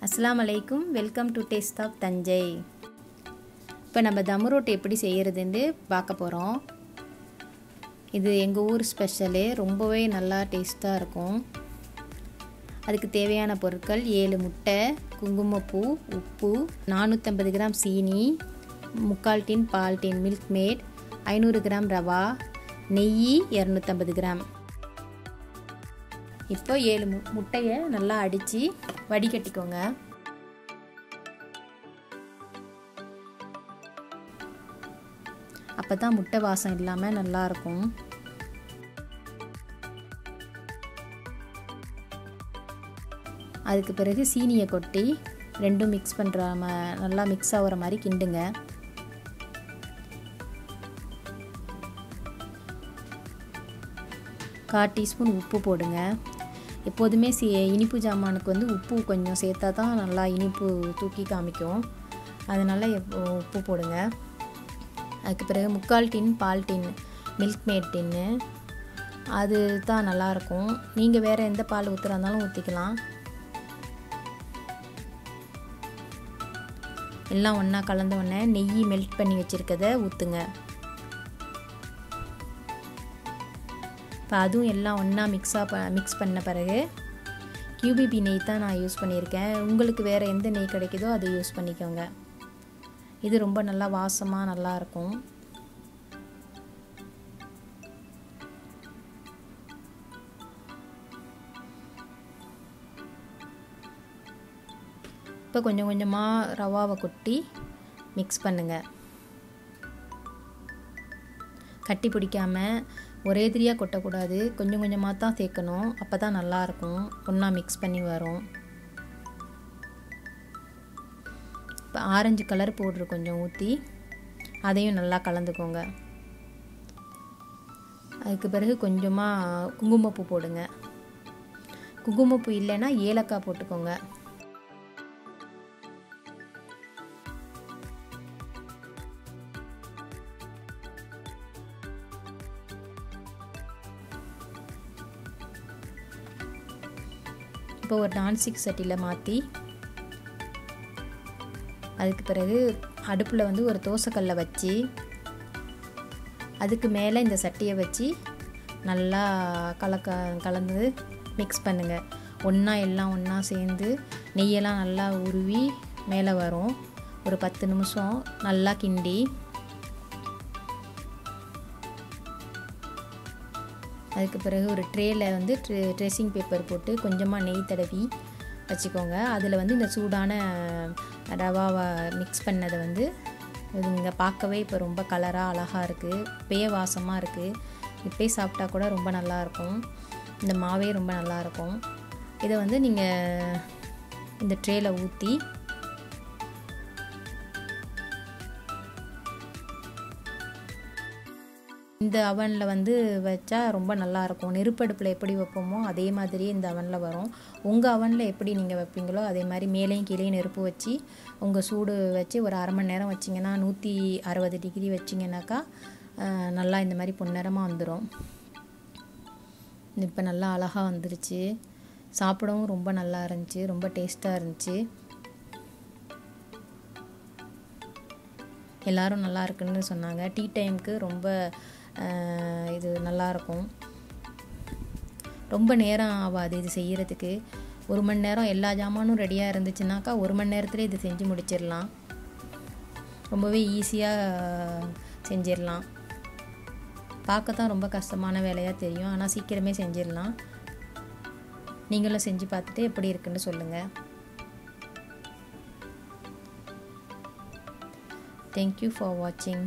அஸ்ஸலாமு அலைக்கும், welcome to taste of Thanjai. இப்போ நம்ம தம்ரோட் எப்படி செய்கிறதுன்னு பார்க்க போகிறோம். இது எங்கள் ஊர் ஸ்பெஷலு, ரொம்பவே நல்லா டேஸ்ட்டாக இருக்கும். அதுக்கு தேவையான பொருட்கள் 7 முட்டை, குங்குமப்பூ, உப்பு, 450 கிராம் சீனி, 3/4 டின் பால் டின் மில்க் மேட், 500 கிராம் ரவா, நெய் 250 கிராம். இப்போ 7 முட்டையை நல்லா அடித்து வடிகட்டிக்கோங்க. அப்போ தான் முட்டை வாசம் இல்லாமல் நல்லாயிருக்கும். அதுக்கு பிறகு சீனியை கொட்டி ரெண்டும் மிக்ஸ் பண்ணுற நல்லா மிக்ஸ் ஆகிற மாதிரி கிண்டுங்க. கால் டீஸ்பூன் உப்பு போடுங்க. எப்போதுமே இனிப்பு ஜாமானுக்கு வந்து உப்பு கொஞ்சம் சேர்த்தா தான் நல்லா இனிப்பு தூக்கி காமிக்கும். அதனால் உப்பு போடுங்க. அதுக்கு பிறகு 3/4 டின் பால் டின் மில்க் மேட் டின்னு, அது தான் நல்லாயிருக்கும். நீங்கள் வேறு எந்த பால் ஊற்றுறாந்தாலும் ஊற்றிக்கலாம். எல்லாம் ஒன்றா கலந்த உடனே நெய் மெல்ட் பண்ணி வச்சுருக்கதை ஊற்றுங்க. இப்போ அதுவும் எல்லாம் ஒன்றா மிக்ஸ் பண்ண பிறகு QBB நெய் தான் நான் யூஸ் பண்ணியிருக்கேன். உங்களுக்கு வேறு எந்த நெய் கிடைக்குதோ அதை யூஸ் பண்ணிக்கோங்க. இது ரொம்ப நல்லா வாசமாக நல்லாயிருக்கும். இப்போ கொஞ்சம் கொஞ்சமாக ரவாவை கொட்டி மிக்ஸ் பண்ணுங்கள். கட்டி பிடிக்காமல் ஒரே திரியாக கொட்டக்கூடாது, கொஞ்சம் கொஞ்சமாக தான் சேர்க்கணும். அப்போ தான் நல்லாயிருக்கும், ஒன்றா மிக்ஸ் பண்ணி வரும். இப்போ ஆரஞ்சு கலர் பவுட்ரு கொஞ்சம் ஊற்றி அதையும் நல்லா கலந்துக்கோங்க. அதுக்கு பிறகு கொஞ்சமாக குங்குமப்பூ போடுங்க. குங்குமப்பூ இல்லைன்னா ஏலக்காய் போட்டுக்கோங்க. இப்போ ஒரு நான்ஸ்டிக் சட்டியில் மாற்றி அதுக்கு பிறகு அடுப்பில் வந்து ஒரு தோசைக்கல்லை வச்சு அதுக்கு மேலே இந்த சட்டியை வச்சு நல்லா கலந்து மிக்ஸ் பண்ணுங்கள். எல்லாம் ஒன்றா சேர்ந்து நெய்யெல்லாம் நல்லா உருவி மேலே வரும். ஒரு 10 நிமிஷம் நல்லா கிண்டி அதுக்கு பிறகு ஒரு ட்ரேயில் வந்து ட்ரெஸ்ஸிங் பேப்பர் போட்டு கொஞ்சமாக நெய் தடவி வச்சுக்கோங்க. அதில் வந்து இந்த சூடான ரவாவை மிக்ஸ் பண்ணதை வந்து இங்கே பார்க்கவே இப்போ ரொம்ப கலராக அழகாக இருக்குது, இப்போயே வாசமாக இருக்குது. இப்போயே சாப்பிட்டா கூட ரொம்ப நல்லாயிருக்கும். இந்த மாவே ரொம்ப நல்லாயிருக்கும். இதை வந்து நீங்கள் இந்த ட்ரேயில் ஊற்றி இந்த அவனில் வந்து வச்சா ரொம்ப நல்லாயிருக்கும். நெருப்படுப்பில் எப்படி வைப்போமோ அதே மாதிரியே இந்த அவனில் வரும். உங்கள் அவனில் எப்படி நீங்கள் வைப்பீங்களோ அதே மாதிரி மேலேயும் கீழேயும் நெருப்பு வச்சு உங்கள் சூடு வச்சு ஒரு அரை மணி நேரம் வச்சிங்கன்னா 160 டிகிரி வச்சிங்கனாக்கா நல்லா இந்த மாதிரி பொன்னிறமாக வந்துடும். இப்போ நல்லா அழகாக வந்துருச்சு. சாப்பிடவும் ரொம்ப நல்லா இருந்துச்சு, ரொம்ப டேஸ்ட்டாக இருந்துச்சு. எல்லோரும் நல்லா இருக்குன்னு சொன்னாங்க. டீ டைமுக்கு ரொம்ப இது நல்லாயிருக்கும். ரொம்ப நேரம் ஆகாது இது செய்கிறதுக்கு. 1 மணி நேரம் எல்லா ஜாமானும் ரெடியாக இருந்துச்சுனாக்கா 1 மணி நேரத்தில் இது செஞ்சு முடிச்சிடலாம். ரொம்பவே ஈஸியாக செஞ்சிடலாம். பார்க்க தான் ரொம்ப கஷ்டமான வேலையாக தெரியும், ஆனால் சீக்கிரமே செஞ்சிடலாம். நீங்களும் செஞ்சு பார்த்துட்டு எப்படி இருக்குன்னு சொல்லுங்கள். Thank you for watching.